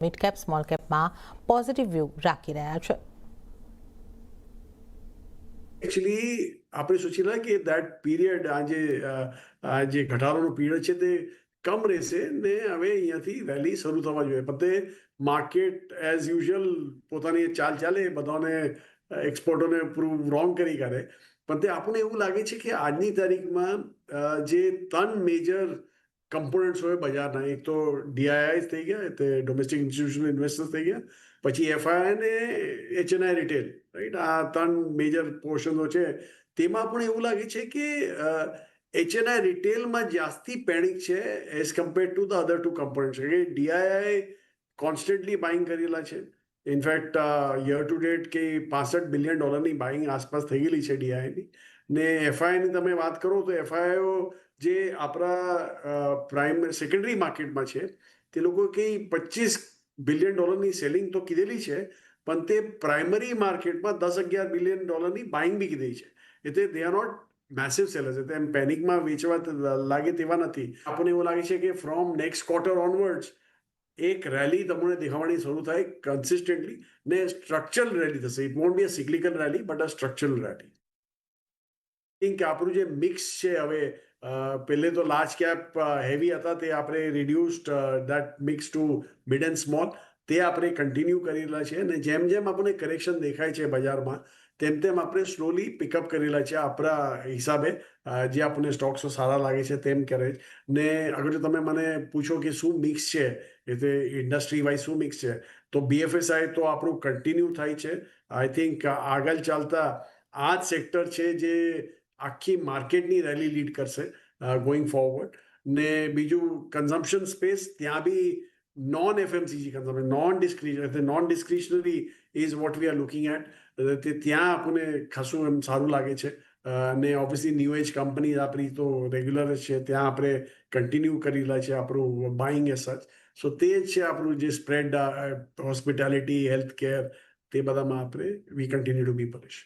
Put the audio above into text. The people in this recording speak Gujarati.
મિડ કેપ સ્મોલ કેપમાં પોઝિટિવ વ્યૂ રાખી રહ્યા છે. એકચ્યુઅલી આપણે સોચી રહ્યા કે દેટ પીરિયડ જે ઘટાડોનો પીરિયડ છે તે કમ રહેશે ને હવે અહીંયાથી રેલી શરૂ થવા જોઈએ. પણ તે માર્કેટ એઝ યુઝ્યુઅલ પોતાની ચાલ ચાલે, બધાને એક્સપોર્ટોને પ્રૂવ રોંગ કરી કાઢે. પણ તે આપણને એવું લાગે છે કે આજની તારીખમાં જે 3 મેજર કમ્પોનન્ટ્સ હોય બજારના, એક તો ડીઆઈઆઈ થઈ ગયા, તે ડોમેસ્ટિક ઇન્સ્ટિટ્યુશનલ ઇન્વેસ્ટર્સ થઈ ગયા, પછી એફઆઈ અને એચએનઆઈ રિટેલ, રાઈટ. આ 3 મેજર પોર્શનો છે. તેમાં પણ એવું લાગે છે કે એચએનઆઈ રિટેલમાં જાસ્તી પેનિક છે as compared to the other 2 components. કે ડીઆઈઆઈ કોન્સ્ટન્ટલી બાઇંગ કરેલા છે. ઇનફેક્ટ યર ટુ ડેટ કે $65 બિલિયન બાઇંગ આસપાસ થઈ ગયેલી છે ડીઆઈની. ને એફઆઈની તમે વાત કરો તો એફઆઈઓ જે આપણા પ્રાઇમ સેકન્ડરી માર્કેટમાં છે, તે લોકો કંઈ $25 બિલિયન સેલિંગ તો કીધેલી છે, પણ તે પ્રાઇમરી માર્કેટમાં $10-11 બિલિયન બાઇંગ બી કીધી છે. એટલે they are not massive sellers. એટલે એમ પેનિકમાં વેચવા લાગે તેવા નથી. આપણને એવું લાગે છે કે ફ્રોમ નેક્સ્ટ ક્વાર્ટર ઓનવર્ડ્સ એક રેલી તમને દેખાવાની શરૂ થાય કન્સિસ્ટન્ટલી, ને સ્ટ્રક્ચરલ રેલી થશે. It won't be a cyclical rally but a structural rally. કે આપણું જે મિક્સ છે હવે, પહેલે તો લાર્જ કેપ હેવી હતા, તે આપણે reduced that mix to mid and small. તે આપણે કન્ટિન્યુ કરેલા છે. અને જેમ જેમ આપણને કરેક્શન દેખાય છે બજારમાં, તેમ તેમ આપણે સ્લોલી પિકઅપ કરેલા છે આપણા હિસાબે. જે આપણને સ્ટોક્સો સારા લાગે છે તેમ કરે. ને અગર જો તમે મને પૂછો કે શું મિક્સ છે, એટલે ઇન્ડસ્ટ્રી વાઇઝ શું મિક્સ છે, તો બીએફએસઆઈ તો આપણું કન્ટિન્યુ થાય છે. આઈ થિંક આગળ ચાલતા આ જ સેક્ટર છે જે આખી માર્કેટની રેલી લીડ કરશે ગોઈંગ ફોરવર્ડ. ને બીજું કન્ઝમ્પશન સ્પેસ, ત્યાં બી non FMCG consumption, non discretionary is what we are looking at. ત્યાં આપણને ખાસું એમ સારું લાગે છે. ને ઓબ્વિયસલી ન્યૂ એજ કંપની આપણી તો રેગ્યુલર જ છે, ત્યાં આપણે કન્ટિન્યુ કરેલા છે આપણું બાઇંગ એ સચ. સો તે જ છે આપણું જે સ્પ્રેડ હોસ્પિટાલિટી, હેલ્થ કેર, તે બધામાં આપણે we continue to be bullish.